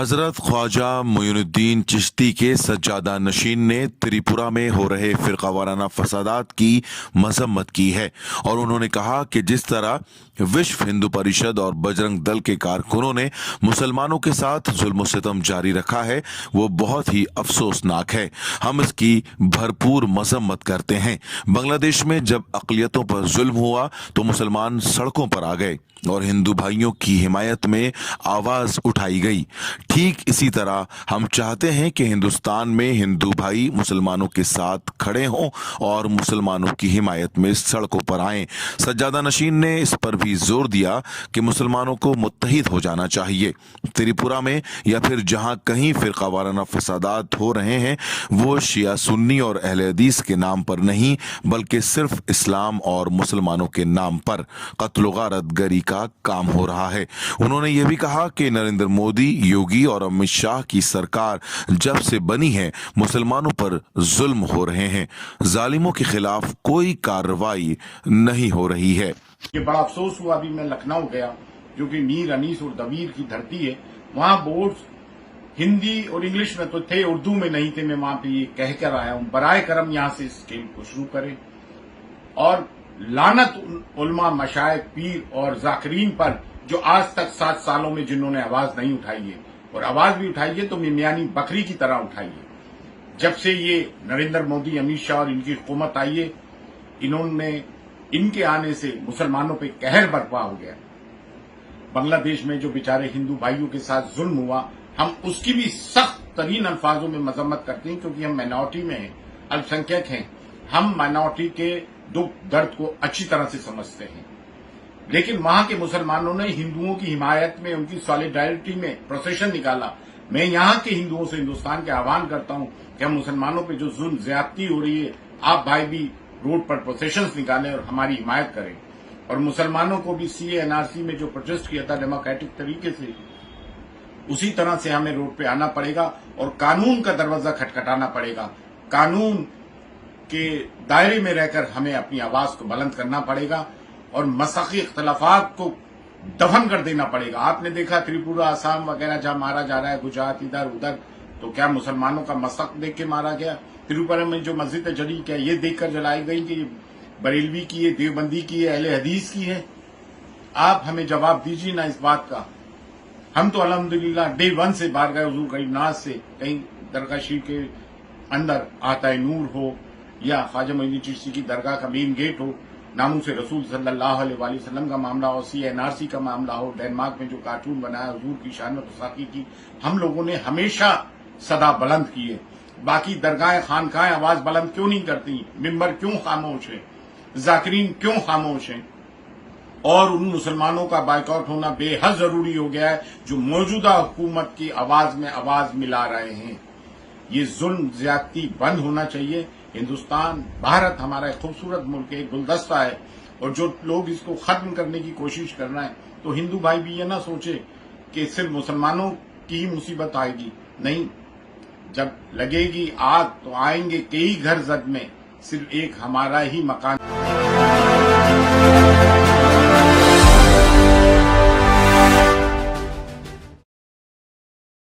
हजरत ख्वाजा मोइनुद्दीन चिश्ती के सज्जादा नशीन ने त्रिपुरा में हो रहे फिरकावाराना फसादात की मजम्मत की है और उन्होंने कहा कि जिस तरह विश्व हिंदू परिषद और बजरंग दल के कारकुनों ने मुसलमानों के साथ जुल्म सितम जारी रखा है वो बहुत ही अफसोसनाक है। हम इसकी भरपूर मजम्मत करते हैं। बांग्लादेश में जब अक़लियतों पर जुल्म हुआ तो मुसलमान सड़कों पर आ गए और हिंदू भाइयों की हिमायत में आवाज उठाई गई। ठीक इसी तरह हम चाहते हैं कि हिंदुस्तान में हिंदू भाई मुसलमानों के साथ खड़े हों और मुसलमानों की हिमायत में सड़कों पर आएं। सज्जादा नशीन ने इस पर भी जोर दिया कि मुसलमानों को मुत्तहिद हो जाना चाहिए। त्रिपुरा में या फिर जहां कहीं फिरकावाराना फसादात हो रहे हैं वो शिया सुन्नी और अहले हदीस के नाम पर नहीं बल्कि सिर्फ इस्लाम और मुसलमानों के नाम पर कत्ल गारत गरी का काम हो रहा है। उन्होंने ये भी कहा कि नरेंद्र मोदी, योगी और अमित शाह की सरकार जब से बनी है मुसलमानों पर जुल्म हो रहे हैं, जालिमों के खिलाफ कोई कार्रवाई नहीं हो रही है। ये बड़ा अफसोस हुआ। अभी मैं लखनऊ गया जो कि मीर अनीस और दबीर की धरती है। वहां बोर्ड्स हिंदी और इंग्लिश में तो थे, उर्दू में नहीं थे। मैं वहां पे ये कह कर आया हूं, बराए करम यहां से इस खेल को शुरू करें और लानत उलमा, मशाइख, पीर और जाकिरीन पर जो आज तक 7 सालों में जिन्होंने आवाज नहीं उठाई है और आवाज भी उठाई है तो मियानी बकरी की तरह उठाई है। जब से ये नरेंद्र मोदी, अमित शाह और इनकी हुकूमत आई है, इनके आने से मुसलमानों पे कहर बर्पा हो गया। बांग्लादेश में जो बेचारे हिंदू भाइयों के साथ जुल्म हुआ, हम उसकी भी सख्त तरीन अल्फाजों में मजम्मत करते हैं क्योंकि हम माइनॉरिटी में हैं, अल्पसंख्यक हैं। हम माइनॉरिटी के दुख दर्द को अच्छी तरह से समझते हैं। लेकिन वहां के मुसलमानों ने हिंदुओं की हिमायत में, उनकी सॉलिडारिटी में प्रोसेशन निकाला। मैं यहां के हिंदुओं से, हिंदुस्तान के आह्वान करता हूं कि हम मुसलमानों पे जो जुल्म ज्यादती हो रही है, आप भाई भी रोड पर प्रोसेशंस निकालें और हमारी हिमायत करें। और मुसलमानों को भी सीए एनआरसी में जो प्रोटेस्ट किया था डेमोक्रेटिक तरीके से, उसी तरह से हमें रोड पे आना पड़ेगा और कानून का दरवाजा खटखटाना पड़ेगा। कानून के दायरे में रहकर हमें अपनी आवाज को बुलंद करना पड़ेगा और मसक़ी इख्तलाफात को दफन कर देना पड़ेगा। आपने देखा त्रिपुरा, आसाम वगैरह जहां मारा जा रहा है, गुजरात, इधर उधर, तो क्या मुसलमानों का मसक देख के मारा गया? त्रिपुरा में जो मस्जिद जली, क्या ये देखकर जलाई गई कि बरेलवी की है, देवबंदी की है, अहले हदीस की है? आप हमें जवाब दीजिए ना इस बात का। हम तो अल्हम्दुलिल्लाह डे 1 से बारगाह हुजूर गरीबनाज से कहीं दरगाह शरीफ के अंदर आता नूर हो या ख्वाजा मोइनुद्दीन चिश्ती की दरगाह का मेन गेट हो, नामूस रसूल सल्लल्लाहु अलैहि वसल्लम का मामला हो, सीएनआरसी का मामला हो, डेनमार्क में जो कार्टून बनाया हुजूर की शान में गुस्ताखी की, हम लोगों ने हमेशा सदा बुलंद की है। बाकी दरगाह खानकाएं आवाज बुलंद क्यों नहीं करती? मिंबर क्यों खामोश है? जाकिरीन क्यों खामोश हैं? और उन मुसलमानों का बाइकआउट होना बेहद जरूरी हो गया है जो मौजूदा हुकूमत की आवाज में आवाज मिला रहे हैं। ये जुल्म ज्यादती बंद होना चाहिए। हिंदुस्तान, भारत हमारा एक खूबसूरत मुल्क है, एक गुलदस्ता है, और जो लोग इसको खत्म करने की कोशिश कर रहे हैं तो हिंदू भाई भी ये ना सोचे कि सिर्फ मुसलमानों की ही मुसीबत आएगी। नहीं, जब लगेगी आग तो आएंगे कई घर जद में, सिर्फ एक हमारा ही मकान।